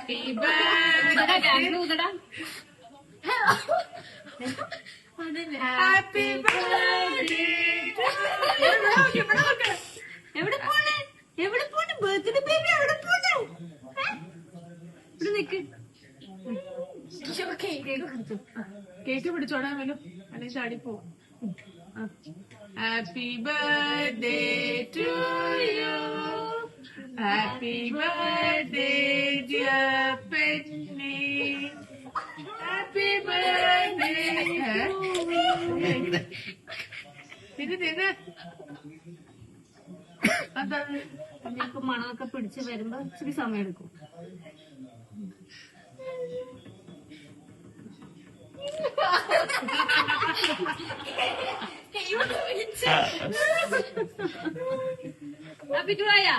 Happy birthday. എവിടെ പോണേ? എവിടെ പോണേ? ബർത്ത്ഡേ ബേബി എവിടെ പോണേ? ഇവിടെ നിക്ക്. കേക്ക് പിടിച്ചോടാൻ വരും, അല്ലെങ്കിൽ ചാടിപ്പോ. Happy birthday to you, happy birthday dear Penny, happy birthday. തിന്ന് അതാണ് ഇതിപ്പോ മണമൊക്കെ പിടിച്ച് വരുമ്പോ ഇച്ചിരി സമയം എടുക്കും. ഹാപ്പി ടു ആയാ